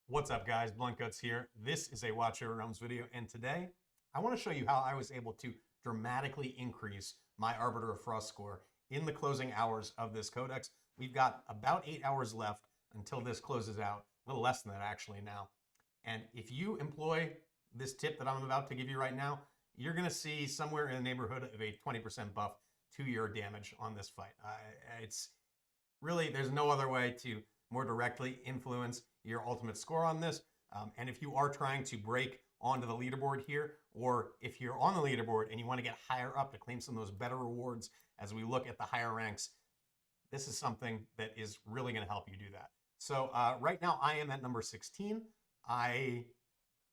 What's up, guys? Blunt Guts here. This is a Watch Over Realms video, and today I want to show you how I was able to dramatically increase my Arbiter of Frost score in the closing hours of this codex. We've got about 8 hours left until this closes out, a little less than that actually now. And if you employ this tip that I'm about to give you right now, you're going to see somewhere in the neighborhood of a 20% buff to your damage on this fight. It's really, there's no other way to more directly influence your ultimate score on this. And if you are trying to break onto the leaderboard here, or if you're on the leaderboard and you want to get higher up to claim some of those better rewards as we look at the higher ranks, this is something that is really going to help you do that. So right now I am at number 16. I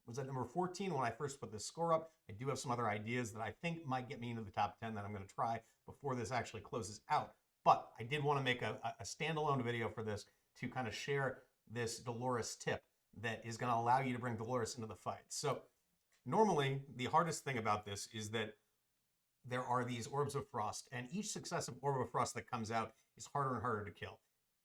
was at number 14 when I first put this score up. I do have some other ideas that I think might get me into the top 10 that I'm going to try before this actually closes out. But I did want to make a standalone video for this to kind of share this Dolores tip that is going to allow you to bring Dolores into the fight. So normally, the hardest thing about this is that there are these orbs of frost, and each successive orb of frost that comes out is harder and harder to kill.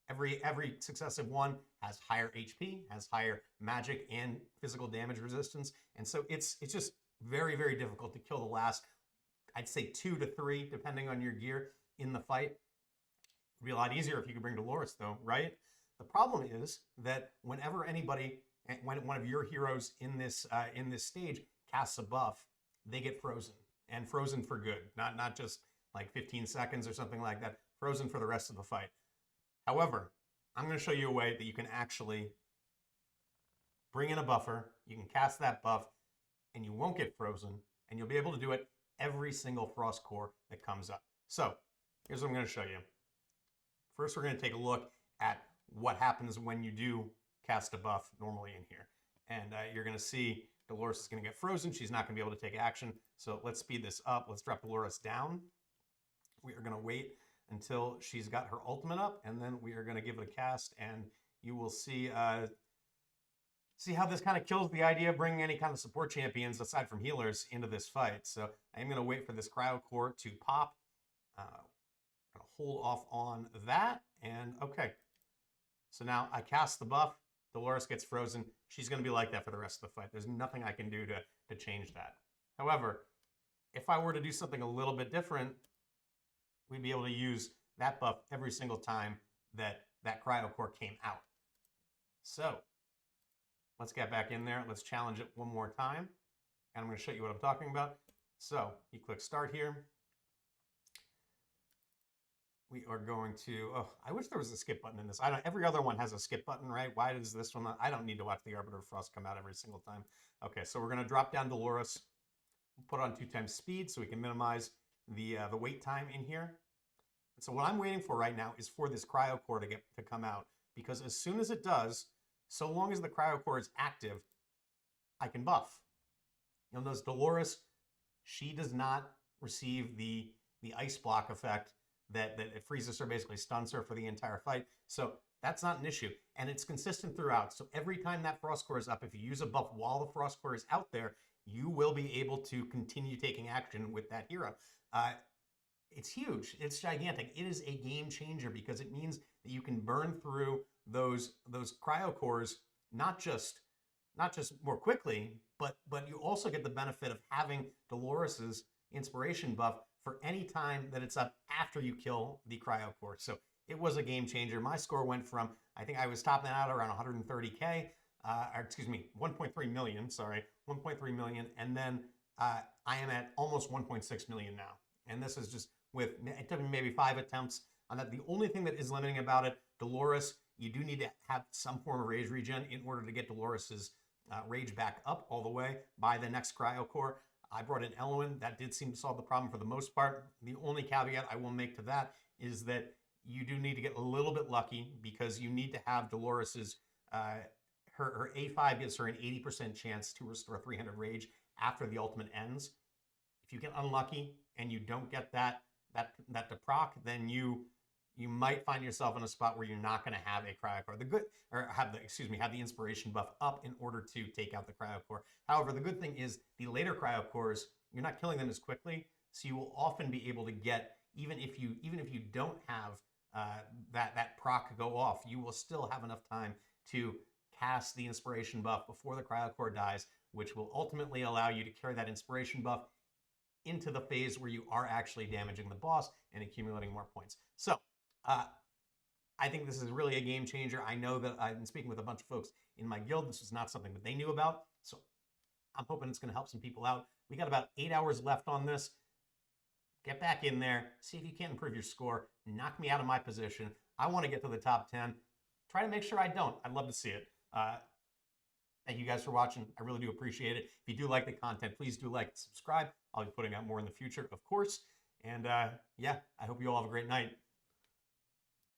Every successive one has higher HP, has higher magic and physical damage resistance, and so it's just very, very difficult to kill the last, I'd say 2 to 3, depending on your gear in the fight. It'd be a lot easier if you could bring Dolores, though, right? The problem is that whenever anybody, when one of your heroes in this stage casts a buff, they get frozen, and frozen for good, not just like 15 seconds or something like that, frozen for the rest of the fight. However, I'm going to show you a way that you can actually bring in a buffer, you can cast that buff, and you won't get frozen, and you'll be able to do it every single frost core that comes up. So here's what I'm going to show you. First, we're going to take a look at what happens when you do cast a buff normally in here. And you're going to see Dolores is going to get frozen. She's not going to be able to take action. So let's speed this up. Let's drop Dolores down. We are going to wait until she's got her ultimate up, and then we are going to give it a cast, and you will see see how this kind of kills the idea of bringing any kind of support champions aside from healers into this fight. So I'm going to wait for this cryo core to pop. I'm going to hold off on that, and okay. So now I cast the buff, Dolores gets frozen. She's going to be like that for the rest of the fight. There's nothing I can do to change that. However, if I were to do something a little bit different, we'd be able to use that buff every single time that cryo core came out. So let's get back in there. Let's challenge it one more time. And I'm going to show you what I'm talking about. So you click start here. We are going to, oh, I wish there was a skip button in this. Every other one has a skip button, right? Why does this one not? I don't need to watch the Arbiter of Frost come out every single time. Okay, so we're going to drop down Dolores, put on 2 times speed so we can minimize the wait time in here. And so what I'm waiting for right now is for this cryo core to come out, because as soon as it does, so long as the cryo core is active, I can buff. You'll notice Dolores, she does not receive the ice block effect that it freezes her, basically stuns her for the entire fight. So that's not an issue. And it's consistent throughout. So every time that frost core is up, if you use a buff while the frost core is out there, you will be able to continue taking action with that hero. It's huge. It's gigantic. It is a game changer because it means that you can burn through those cryo cores not just more quickly, but you also get the benefit of having Dolores's inspiration buff for any time that it's up after you kill the cryo core. So it was a game changer. My score went from, I think I was topping out around 130K, or excuse me, 1.3 million, sorry, 1.3 million. And then I am at almost 1.6 million now. And this is just with, it took me maybe 5 attempts on that. The only thing that is limiting about it, Dolores, you do need to have some form of rage regen in order to get Dolores's rage back up all the way by the next cryo core. I brought in Elwyn. That did seem to solve the problem for the most part. The only caveat I will make to that is that you do need to get a little bit lucky, because you need to have Dolores's, her A5 gives her an 80% chance to restore 300 rage after the ultimate ends. If you get unlucky and you don't get that to proc, then you might find yourself in a spot where you're not going to have a cryo core. Have the inspiration buff up in order to take out the cryo core. However, the good thing is the later cryo cores, you're not killing them as quickly, so you will often be able to get, even if you don't have that proc go off, you will still have enough time to cast the inspiration buff before the cryo core dies, which will ultimately allow you to carry that inspiration buff into the phase where you are actually damaging the boss and accumulating more points. So I think this is really a game changer. I know that I've been speaking with a bunch of folks in my guild. This was not something that they knew about. So I'm hoping it's going to help some people out. We got about 8 hours left on this. Get back in there. See if you can't improve your score. Knock me out of my position. I want to get to the top 10. Try to make sure I don't. I'd love to see it. Thank you guys for watching. I really do appreciate it. If you do like the content, please do like and subscribe. I'll be putting out more in the future, of course. And yeah, I hope you all have a great night.